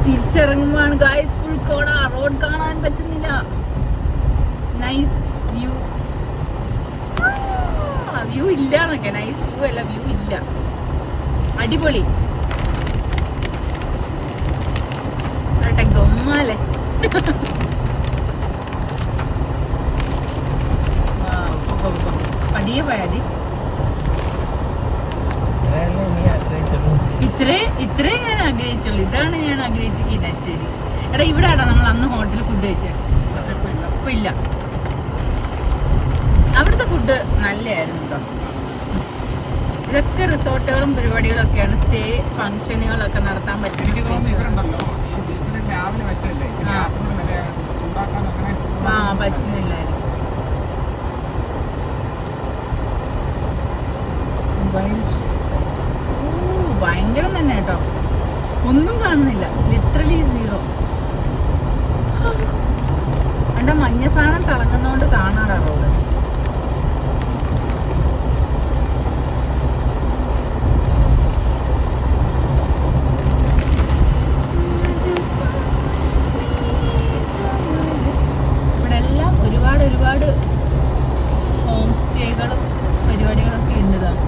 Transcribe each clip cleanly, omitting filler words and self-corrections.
തിരിച്ചിറങ്ങുമ്പോഴാണ് guys full കോട, road കാണാൻ പറ്റുന്നില്ല. Nice view. വ്യൂ ഇല്ല എന്നൊക്കെ, നൈസ് വ്യൂ അല്ല, വ്യൂ ഇല്ല. അടിപൊളി ഗമ്മാലേ. പതിയെ പോയാതി. ഇത്രേ ഞാൻ ആഗ്രഹിച്ചുള്ളൂ. ഇതാണ് ഞാൻ ആഗ്രഹിച്ചിരിക്കുന്ന. ശരി എടാ, ഇവിടെ ആടാ നമ്മൾ അന്ന് ഹോട്ടലിൽ ഫുഡ് കഴിച്ചേ. ഇപ്പൊ ഇല്ല. അവിടുത്തെ ഫുഡ് നല്ലതായിരുന്നു കേട്ടോ. ഇതൊക്കെ റിസോർട്ടുകളും പരിപാടികളും ഒക്കെയാണ്. സ്റ്റേ ഫംഗ്ഷനുകളൊക്കെ നടത്താൻ പറ്റും. പറ്റുന്നില്ലായിരുന്നു. ഭയങ്കരം തന്നെ കേട്ടോ. ഒന്നും കാണുന്നില്ല, ലിറ്ററലി സീറോ. എന്റെ മഞ്ഞ സാധനം തിളങ്ങുന്നോണ്ട് കാണാടാ റോഡ്. ഇവിടെ എല്ലാം ഒരുപാട് ഹോം സ്റ്റേകളും പരിപാടികളൊക്കെ ഉണ്ടതാണ്.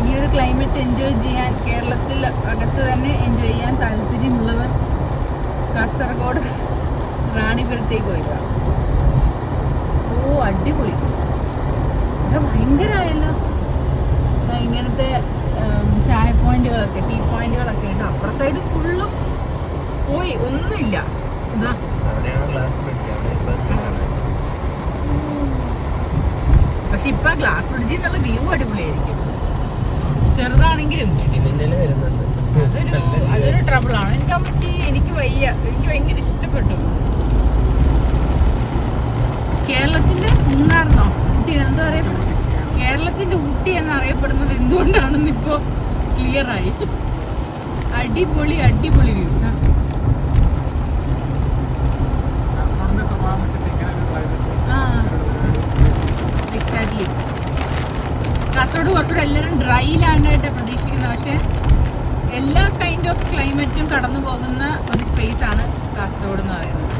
ഈ ഒരു ക്ലൈമറ്റ് എൻജോയ് ചെയ്യാൻ, കേരളത്തിൽ അകത്ത് തന്നെ എൻജോയ് ചെയ്യാൻ താല്പര്യമുള്ളവർ കാസർഗോഡ് റാണിപുരത്തേക്ക് വരിക. ഓ അടിപൊളി, ഇവിടെ ഭയങ്കരമായല്ലോ. ഇങ്ങനത്തെ ചായ പോയിന്റുകളൊക്കെ, ടീ പോയിന്റുകളൊക്കെ ഉണ്ട്. അപ്പുറ സൈഡ് ഫുള്ളും പോയി, ഒന്നുമില്ല. ഇതാ പക്ഷെ ഇപ്പൊ ഗ്ലാസ് ബ്രിഡ്ജിൽ നിന്നുള്ള വ്യൂ അടിപൊളിയായിരിക്കും. ചെറുതാണെങ്കിലും അതൊരു ട്രബിളാണ്. എനിക്ക് അമ്മച്ചി, എനിക്ക് വയ്യ, എനിക്ക് ഭയങ്കര ഇഷ്ടപ്പെട്ടു. കേരളത്തിന്റെ മൂന്നാറിനോ ഊട്ടി എന്താ അറിയപ്പെടുന്നത്? കേരളത്തിന്റെ ഊട്ടി എന്നറിയപ്പെടുന്നത് എന്തുകൊണ്ടാണെന്ന് ഇപ്പോ ക്ലിയർ ആയി. അടിപൊളി വ്യൂ. എക്സാക്ട്ലി. കാസർഗോഡ് കുറച്ചുകൂടെ എല്ലാവരും ഡ്രൈ ലാൻഡായിട്ടാണ് പ്രതീക്ഷിക്കുന്നത്. പക്ഷെ എല്ലാ കൈൻഡ് ഓഫ് ക്ലൈമറ്റും കടന്നു പോകുന്ന ഒരു സ്പേസ് ആണ് കാസർഗോഡ് എന്ന് പറയുന്നത്.